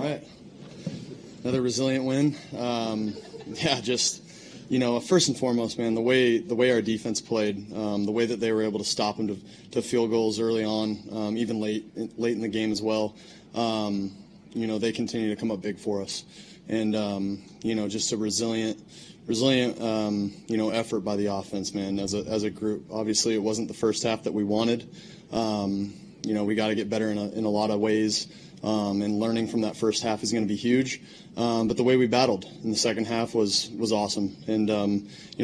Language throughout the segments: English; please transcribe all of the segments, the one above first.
right. Another resilient win. First and foremost, man, the way our defense played, the way that they were able to stop them to field goals early on, even late in the game as well. They continue to come up big for us. And, just a resilient effort by the offense, man, as a group. Obviously, it wasn't the first half that we wanted. We got to get better in a lot of ways. And learning from that first half is going to be huge. But the way we battled in the second half was awesome. And,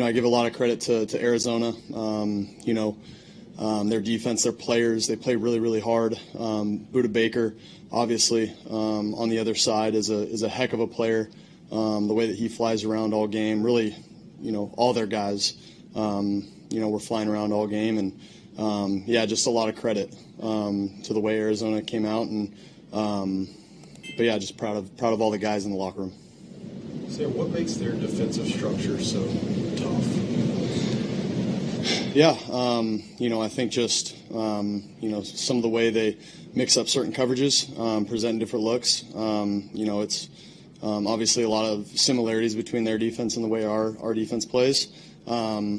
I give a lot of credit to Arizona. Their defense, their players, they play really, really hard. Budda Baker, obviously, on the other side is a heck of a player. The way that he flies around all game, really, all their guys, were flying around all game. And, just a lot of credit to the way Arizona came out. And, just proud of all the guys in the locker room. So what makes their defensive structure so tough? Yeah, I think just, some of the way they mix up certain coverages, present different looks. It's obviously a lot of similarities between their defense and the way our defense plays. There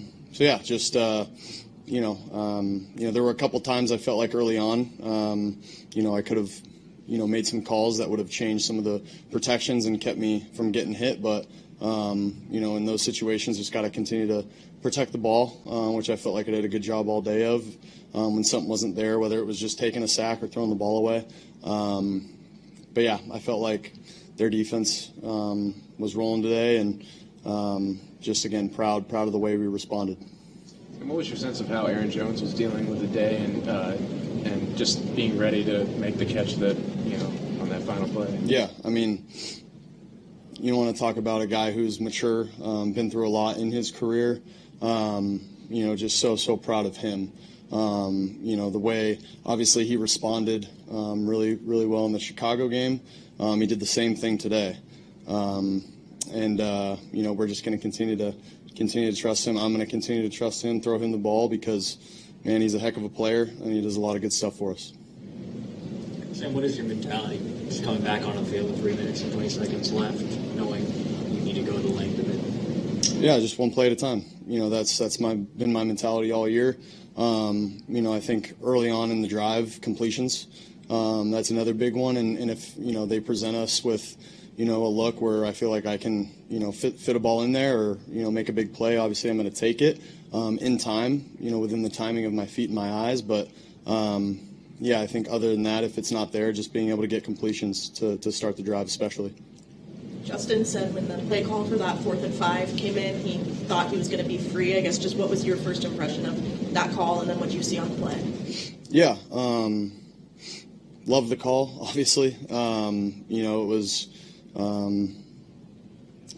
were a couple times I felt like early on, I could have, made some calls that would have changed some of the protections and kept me from getting hit. But, in those situations, just got to continue to protect the ball, which I felt like I did a good job all day of. When something wasn't there, whether it was just taking a sack or throwing the ball away. I felt like their defense was rolling today, and just, again, proud of the way we responded. And what was your sense of how Aaron Jones was dealing with the day and just being ready to make the catch that, on that final play? Yeah, I mean, you want to talk about a guy who's mature, been through a lot in his career. Just so proud of him. The way, obviously, he responded really, really well in the Chicago game. He did the same thing today. We're just going to continue to trust him. I'm going to continue to trust him, throw him the ball because, man, he's a heck of a player, and he does a lot of good stuff for us. Sam, what is your mentality just coming back on the field with 3 minutes and 20 seconds left, knowing you need to go the length of it? Yeah, just one play at a time. That's been my mentality all year. I think early on in the drive, completions, that's another big one. And if, they present us with, a look where I feel like I can, fit a ball in there or, make a big play, obviously I'm going to take it in time, within the timing of my feet and my eyes. But, I think other than that, if it's not there, just being able to get completions to start the drive especially. Justin said when the play call for that 4th and 5 came in, he thought he was going to be free. I guess just what was your first impression of that call and then what you see on the play? Yeah, loved the call, obviously. It was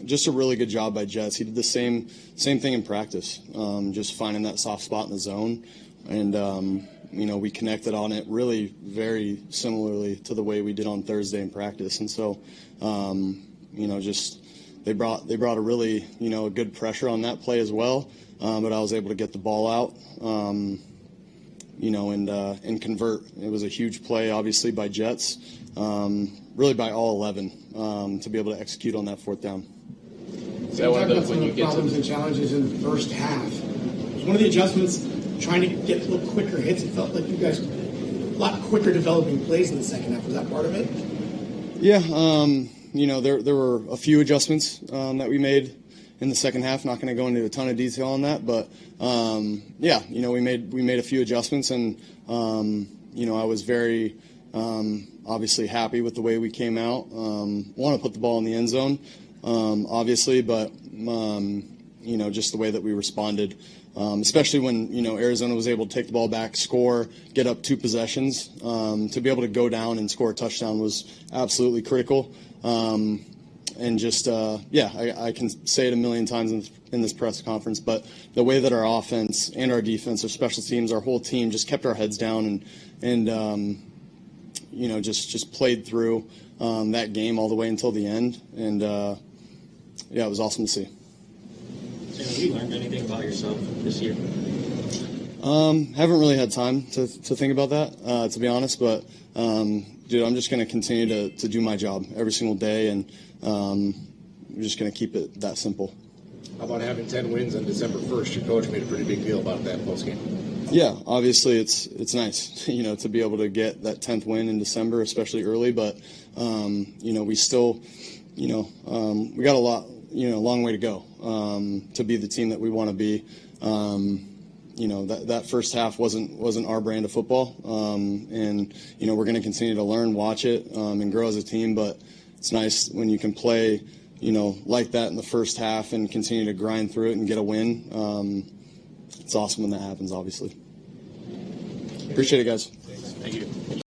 just a really good job by Jets. He did the same thing in practice, just finding that soft spot in the zone. And, we connected on it really very similarly to the way we did on Thursday in practice. And so, they brought a really, good pressure on that play as well. But I was able to get the ball out, and convert. It was a huge play, obviously, by Jets, really by all 11, to be able to execute on that 4th down. So you talked about some of the problems and challenges in the first half. Was one of the adjustments trying to get a little quicker hits? It felt like you guys a lot quicker developing plays in the second half. Was that part of it? Yeah, there were a few adjustments that we made in the second half. Not going to go into a ton of detail on that, but we made a few adjustments, and I was very obviously happy with the way we came out. Want to put the ball in the end zone, obviously, but just the way that we responded, especially when Arizona was able to take the ball back, score, get up 2 possessions, to be able to go down and score a touchdown was absolutely critical. And just, I can say it a million times in this press conference, but the way that our offense and our defense, our special teams, our whole team just kept our heads down and just played through that game all the way until the end. And, it was awesome to see. Sam, have you learned anything about yourself this year? Haven't really had time to think about that, to be honest, but, dude, I'm just going to continue to do my job every single day, and we're just going to keep it that simple. How about having 10 wins on December 1st? Your coach made a pretty big deal about that postgame. Yeah, obviously it's nice, you know, to be able to get that 10th win in December, especially early. But you know, we still, you know, we got a long way to go to be the team that we want to be. You know, that first half wasn't our brand of football, and you know, we're going to continue to learn, watch it, and grow as a team. But it's nice when you can play, you know, like that in the first half and continue to grind through it and get a win. It's awesome when that happens, obviously. Appreciate it, guys. Thank you.